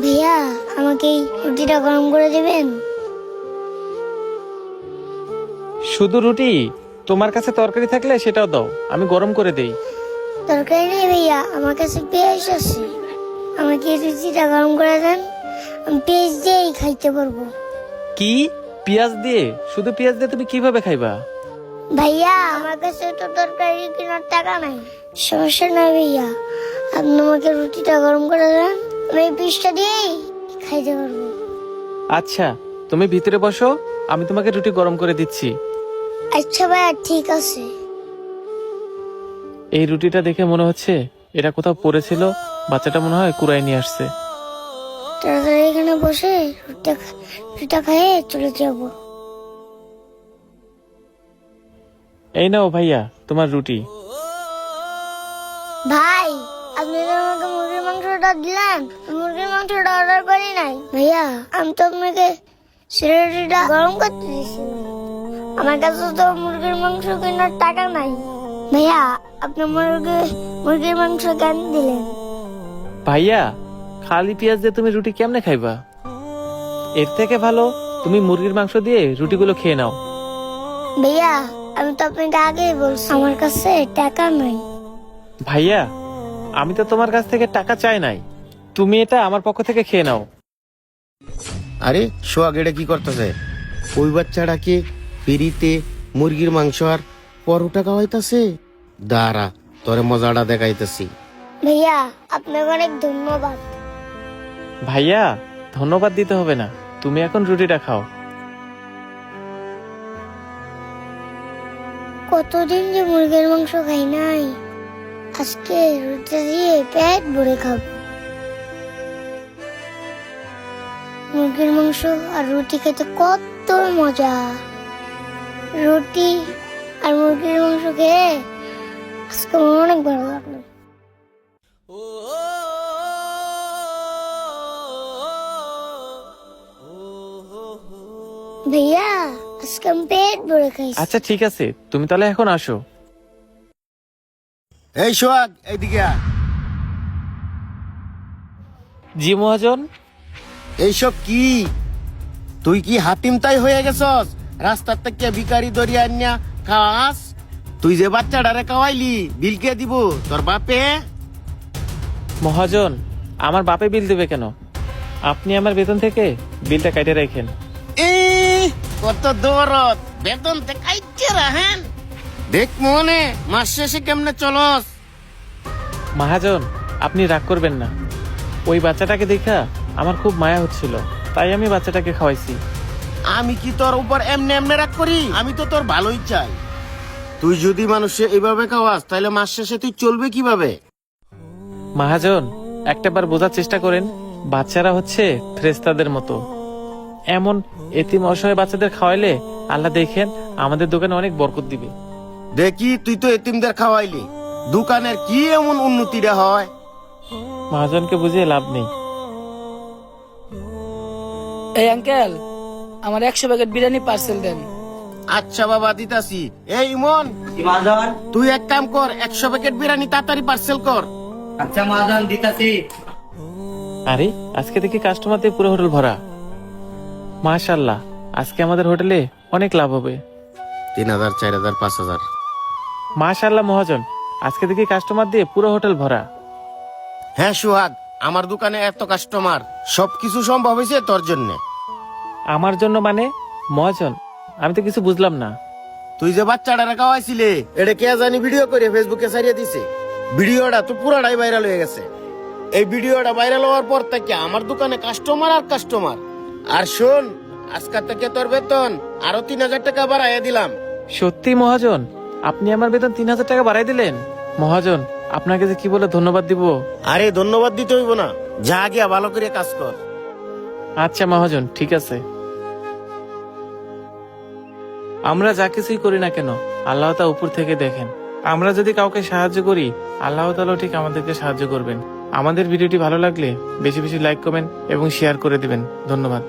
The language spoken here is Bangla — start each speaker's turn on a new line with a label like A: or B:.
A: ভাইয়া আমাকে এই রুটিটা গরম করে দেবেন।
B: শুধু রুটি? তোমার কাছে তরকারি থাকলে সেটাও দাও, আমি গরম করে দেই।
A: তরকারি নেই ভাইয়া, আমার কাছে পেঁয়াজ আছে। আমাকে এই রুটিটা গরম করে দেন, আমি পেঁয়াজ দিয়েই খাইতে পারবো।
B: কি? পেঁয়াজ দিয়ে? শুধু পেঁয়াজ দিয়ে তুমি কিভাবে খাইবা?
A: ভাইয়া আমার কাছে তো তরকারি কেনার টাকা নাই। সমস্যা নাই ভাইয়া, আপনি আমাকে রুটিটা গরম করে দেন, আমি এই পিসটা দিয়েই খাইতে পারবো।
B: আচ্ছা, তুমি ভিতরে বসো, আমি তোমাকে রুটি গরম করে দিচ্ছি।
A: আচ্ছা ভাইয়া ঠিক আছে।
B: এই রুটিটা দেখে মনে হচ্ছে এটা কোথাও পড়েছিল, বাচ্চাটা মনে হয় কুড়াই নিয়ে আসছে।
A: তাড়াতাড়ি এখানে বসে রুটিটা খেয়ে চলে যাবো।
B: এই নাও ভাইয়া তোমার রুটি।
A: ভাই আপনি তো আমাকে মুরগির মাংসটা দিলেন, মুরগির মাংসটা অর্ডার করি নাই। ভাইয়া আমি তো আপনাকে রুটিটা গরম করতে দিয়েছিলাম, আমার কাছে তো মুরগির মাংস কেনার টাকা নাই। ভাইয়া আপনি মুরগির মাংস কেন দিলেন?
B: ভাইয়া খালি পেঁয়াজ দিয়ে তুমি রুটি কেমনে খাইবা? এর থেকে ভালো তুমি মুরগির মাংস দিয়ে রুটিগুলো খেয়ে নাও।
A: ভাইয়া আমি তো আপনাকে আগেই বলছি আমার কাছে টাকা নাই।
B: ভাইয়া আমি তো তোমার কাছ থেকে টাকা চাই নাই, তুমি এটা আমার পক্ষ থেকে খেয়ে নাও।
C: আরে সোহাগ এটা কি করতেছে? ওই বাচ্চাটাকে পিড়িতে মুরগির মাংস আর পরোটা খাওয়াইতেছে। দাঁড়া তোরে মজাটা দেখাইতেছি।
A: ভাইয়া আপনাকে অনেক ধন্যবাদ।
B: ভাইয়া ধন্যবাদ দিতে হবে না, তুমি এখন রুটিটা খাও।
A: কতদিন যে মুরগির মাংস খাই নাই, আজকে রুটি দিয়ে পেট ভরে খাবো। মুরগির মাংস আর রুটি খেতে কত মজা। রুটি আর মুরগির মাংস খেয়ে আজকে আমার অনেক ভালো লাগলো। ভাইয়া আজকে আমি পেট ভরে খাইছি।
B: আচ্ছা ঠিক আছে, তুমি তাহলে এখন আসো।
C: এই সোহাগ এইদিকে আয়।
B: জি মহাজন।
C: এইসব কি? তুই কি হাতিম তাই হয়ে গেছস? রাস্তার থেকে ভিখারি দরিয়া আনিয়া খাস? তুই যে বাচ্চাটারে খাওয়াইলি বিল কে দিব? তোর বাপে?
B: মহাজন আমার বাপে বিল দেবে কেন? আপনি আমার বেতন থেকে বিলটা কাটে রাখেন।
C: কত দৌড়ত বেতন তে কাইতে রাহেন। দেখ মনে মাস শেষে কেমনে চলস।
B: মহাজন আপনি রাগ করবেন না, ওই বাচ্চাটাকে দেখা আমার খুব মায়া হচ্ছিল, তাই আমি বাচ্চাটাকে খাওয়াইছি।
C: আমি কি তোর উপর এমনি এমনি রাগ করি? আমি তো তোর ভালোই চাই। তুই যদি মানুষে এইভাবে খাওয়াস তাহলে মাস শেষে তুই চলবে কিভাবে?
B: মহাজন একটাবার বোঝার চেষ্টা করেন, বাচ্চারা হচ্ছে ফেরেশতাদের মতো। এমন এতিম অসহায় বাচ্চাদের খাওয়াইলে আল্লাহ দেখেন আমাদের দোকানে অনেক বরকত দিবে।
C: দেখি তুই তো এতিমদের খাওয়াইলি, দোকানের কি এমন উন্নতিটা হয়?
B: মহাজনকে বুঝিয়ে লাভ নেই।
D: এই আঙ্কেল, আমার 100 প্যাকেট বিরিয়ানি পার্সেল দেন।
C: আচ্ছা বাবা দিতাছি। এই ইমন
E: মহাজন।
C: তুই এক কাম কর, 100 প্যাকেট বিরিয়ানি তাড়াতাড়ি পার্সেল কর।
E: আচ্ছা মহাজন দিতাছি।
B: আরে আজকে দেখি কাস্টমার দিয়ে পুরো হোটেল ভরা। মাশাআল্লাহ, আজকে আমাদের হোটেলে অনেক লাভ হবে।
C: 3000, 4000, 5000।
B: মাশাআল্লাহ মহাজন, আজকে দেখি কাস্টমার দিয়ে পুরো হোটেল ভরা।
C: হ্যাঁ সোহাগ, আমার দোকানে এত কাস্টমার, সবকিছু সম্ভব হয়েছে তোর জন্য।
B: আমার জন্য মানে? মহাজন আমি তো কিছু বুঝলাম না।
C: তুই যে বাচ্চাটারে খাওয়াইছিলে এটা কে জানি ভিডিও করে ফেসবুকে ছাড়িয়ে দিছে। ভিডিওটা তো পুরাটাই ভাইরাল হয়ে গেছে। এই ভিডিওটা ভাইরাল হওয়ার পর থেকে আমার দোকানে কাস্টমার আর কাস্টমার। আর শোন, আজকে থেকে তোর বেতন আরো 3000 টাকা বাড়াইয়া দিলাম।
B: সত্যি মহাজন, আপনি আমার বেতন 3000 টাকা বাড়াই দিলেন। মহাজন আপনাকে যে কি বলে ধন্যবাদ দিব।
C: আরে ধন্যবাদ দিতে হইব না, যা গিয়া ভালো করে কাজ কর।
B: আচ্ছা মহাজন ঠিক আছে। আমরা যা কিছুই করি না কেন আল্লাহ তা উপর থেকে দেখেন। আমরা যদি কাউকে সাহায্য করি আল্লাহ তাআলা ঠিক আমাদেরকে সাহায্য করবেন। আমাদের ভিডিওটি ভালো লাগলে বেশি বেশি লাইক কমেন্ট এবং শেয়ার করে দিবেন। ধন্যবাদ।